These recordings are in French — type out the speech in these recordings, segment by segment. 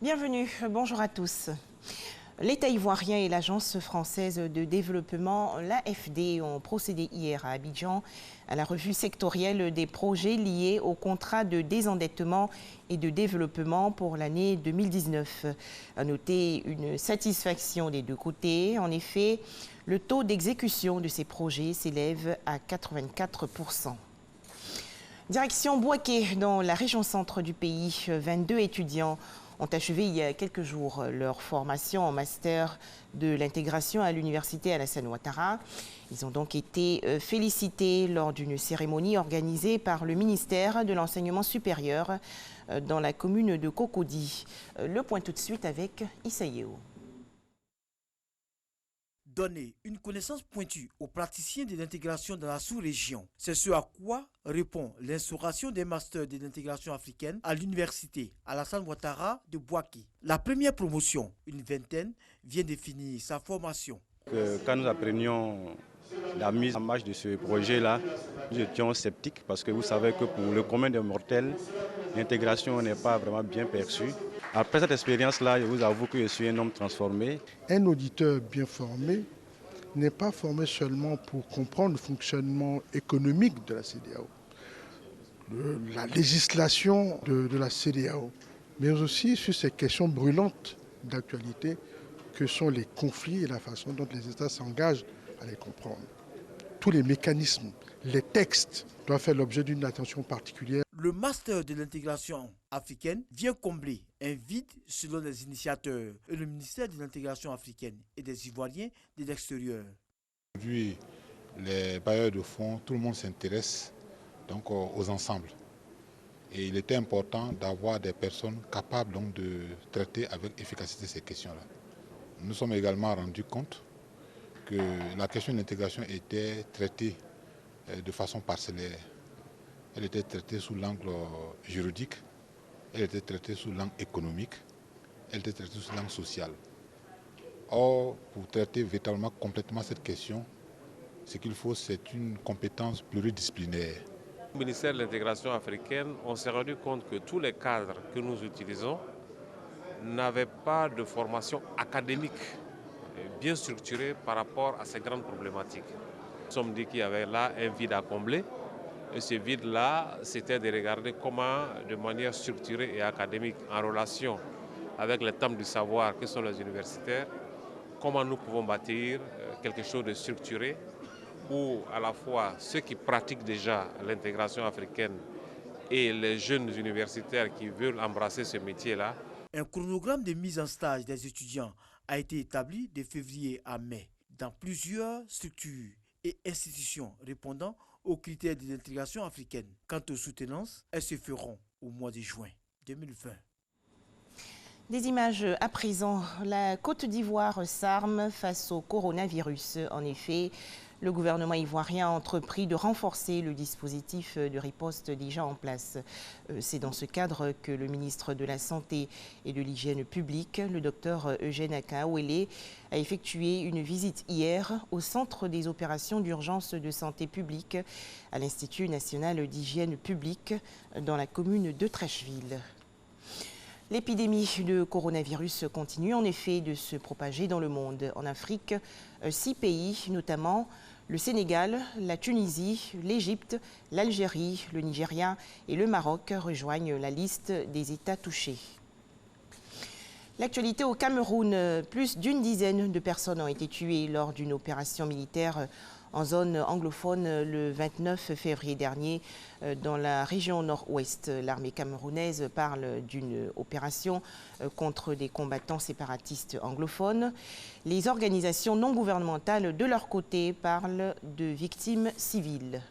Bienvenue, bonjour à tous. L'État ivoirien et l'Agence française de développement, l'AFD, ont procédé hier à Abidjan à la revue sectorielle des projets liés au contrat de désendettement et de développement pour l'année 2019. À noter une satisfaction des deux côtés. En effet, le taux d'exécution de ces projets s'élève à 84%. Direction Bouaké, dans la région centre du pays, 22 étudiants ont achevé il y a quelques jours leur formation en master de l'intégration à l'université Alassane Ouattara. Ils ont donc été félicités lors d'une cérémonie organisée par le ministère de l'Enseignement supérieur dans la commune de Cocody. Le point tout de suite avec Issa Yeo. Donner une connaissance pointue aux praticiens de l'intégration dans la sous-région. C'est ce à quoi répond l'instauration des masters de l'intégration africaine à l'université Alassane Ouattara de Bouaké. La première promotion, une vingtaine, vient de finir sa formation. Quand nous apprenions la mise en marche de ce projet-là, nous étions sceptiques parce que vous savez que pour le commun des mortels, l'intégration n'est pas vraiment bien perçue. Après cette expérience-là, je vous avoue que je suis un homme transformé. Un auditeur bien formé n'est pas formé seulement pour comprendre le fonctionnement économique de la CEDEAO, la législation de la CEDEAO, mais aussi sur ces questions brûlantes d'actualité que sont les conflits et la façon dont les États s'engagent à les comprendre. Tous les mécanismes, les textes doivent faire l'objet d'une attention particulière. Le master de l'intégration africaine vient combler un vide selon les initiateurs et le ministère de l'intégration africaine et des Ivoiriens de l'extérieur. Aujourd'hui, les bailleurs de fonds, tout le monde s'intéresse donc aux ensembles. Et il était important d'avoir des personnes capables donc, de traiter avec efficacité ces questions-là. Nous sommes également rendus compte que la question de l'intégration était traitée de façon parcellaire. Elle était traitée sous l'angle juridique, elle était traitée sous l'angle économique, elle était traitée sous l'angle social. Or, pour traiter véritablement complètement cette question, ce qu'il faut, c'est une compétence pluridisciplinaire. Au ministère de l'intégration africaine, on s'est rendu compte que tous les cadres que nous utilisons n'avaient pas de formation académique bien structurée par rapport à ces grandes problématiques. Nous nous sommes dit qu'il y avait là un vide à combler. Et ce vide-là, c'était de regarder comment, de manière structurée et académique, en relation avec les thèmes du savoir que sont les universitaires, comment nous pouvons bâtir quelque chose de structuré où à la fois ceux qui pratiquent déjà l'intégration africaine et les jeunes universitaires qui veulent embrasser ce métier-là. Un chronogramme de mise en stage des étudiants a été établi de février à mai dans plusieurs structures et institutions répondant aux critères de l'intégration africaine. Quant aux soutenances, elles se feront au mois de juin 2020. Des images à présent. La Côte d'Ivoire s'arme face au coronavirus. En effet, le gouvernement ivoirien a entrepris de renforcer le dispositif de riposte déjà en place. C'est dans ce cadre que le ministre de la Santé et de l'Hygiène publique, le docteur Eugène Akaouélé, a effectué une visite hier au centre des opérations d'urgence de santé publique à l'Institut national d'hygiène publique dans la commune de Trècheville. L'épidémie de coronavirus continue en effet de se propager dans le monde. En Afrique, 6 pays, notamment le Sénégal, la Tunisie, l'Égypte, l'Algérie, le Nigeria et le Maroc, rejoignent la liste des États touchés. L'actualité au Cameroun, plus d'une dizaine de personnes ont été tuées lors d'une opération militaire en zone anglophone le 29 février dernier dans la région nord-ouest. L'armée camerounaise parle d'une opération contre des combattants séparatistes anglophones. Les organisations non gouvernementales, de leur côté, parlent de victimes civiles.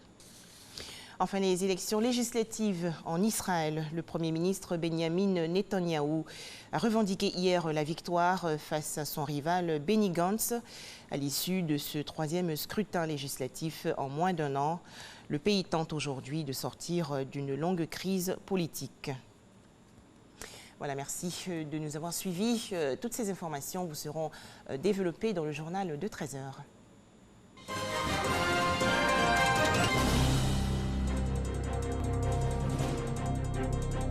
Enfin, les élections législatives en Israël. Le Premier ministre Benjamin Netanyahou a revendiqué hier la victoire face à son rival Benny Gantz. À l'issue de ce troisième scrutin législatif en moins d'un an, le pays tente aujourd'hui de sortir d'une longue crise politique. Voilà, merci de nous avoir suivis. Toutes ces informations vous seront développées dans le journal de 13h.